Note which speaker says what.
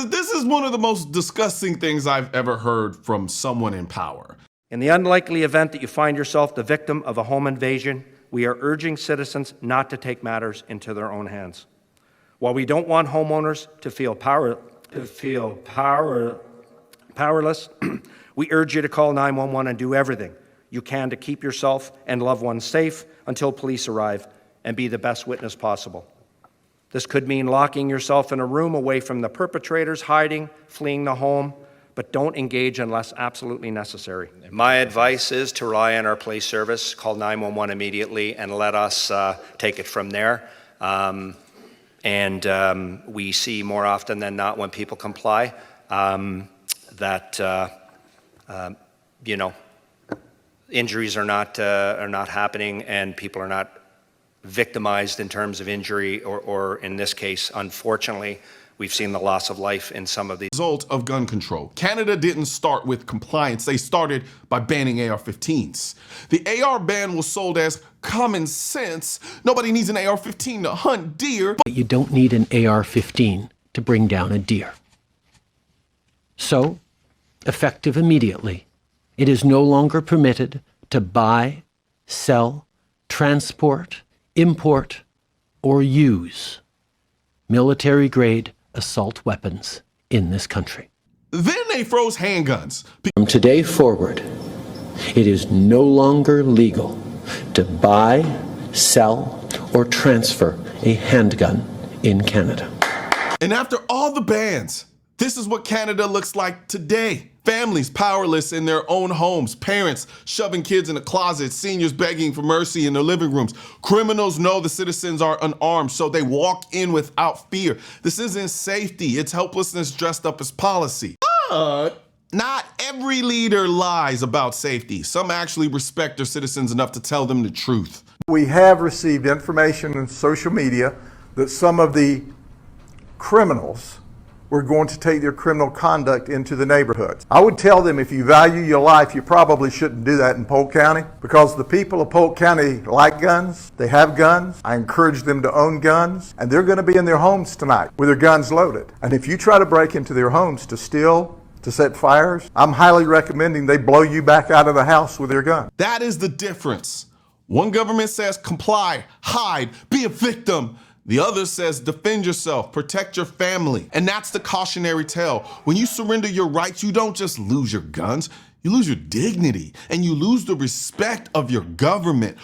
Speaker 1: This is one of the most disgusting things I've ever heard from someone in power.
Speaker 2: In the unlikely event that you find yourself the victim of a home invasion, we are urging citizens not to take matters into their own hands. While we don't want homeowners to feel powerless, we urge you to call 911 and do everything you can to keep yourself and loved ones safe until police arrive, and be the best witness possible. This could mean locking yourself in a room away from the perpetrators, hiding, fleeing the home, but don't engage unless absolutely necessary. My advice is to rely on our police service, call 911 immediately, and let us take it from there. We see more often than not when people comply that injuries are not happening, and people are not victimized in terms of injury, or in this case, unfortunately, we've seen the loss of life in some of these.
Speaker 1: Result of gun control. Canada didn't start with compliance. They started by banning AR-15s. The AR ban was sold as common sense. Nobody needs an AR-15 to hunt deer.
Speaker 3: But you don't need an AR-15 to bring down a deer. So, effective immediately, it is no longer permitted to buy, sell, transport, import, or use military-grade assault weapons in this country.
Speaker 1: Then they froze handguns.
Speaker 3: From today forward, it is no longer legal to buy, sell, or transfer a handgun in Canada.
Speaker 1: And after all the bans, this is what Canada looks like today. Families powerless in their own homes, parents shoving kids in a closet, seniors begging for mercy in their living rooms. Criminals know the citizens are unarmed, so they walk in without fear. This isn't safety, it's helplessness dressed up as policy. But not every leader lies about safety. Some actually respect their citizens enough to tell them the truth.
Speaker 4: We have received information in social media that some of the criminals were going to take their criminal conduct into the neighborhoods. I would tell them, if you value your life, you probably shouldn't do that in Polk County, because the people of Polk County like guns, they have guns. I encourage them to own guns, and they're going to be in their homes tonight with their guns loaded. And if you try to break into their homes to steal, to set fires, I'm highly recommending they blow you back out of the house with their gun.
Speaker 1: That is the difference. One government says comply, hide, be a victim. The other says defend yourself, protect your family. And that's the cautionary tale. When you surrender your rights, you don't just lose your guns, you lose your dignity, and you lose the respect of your government.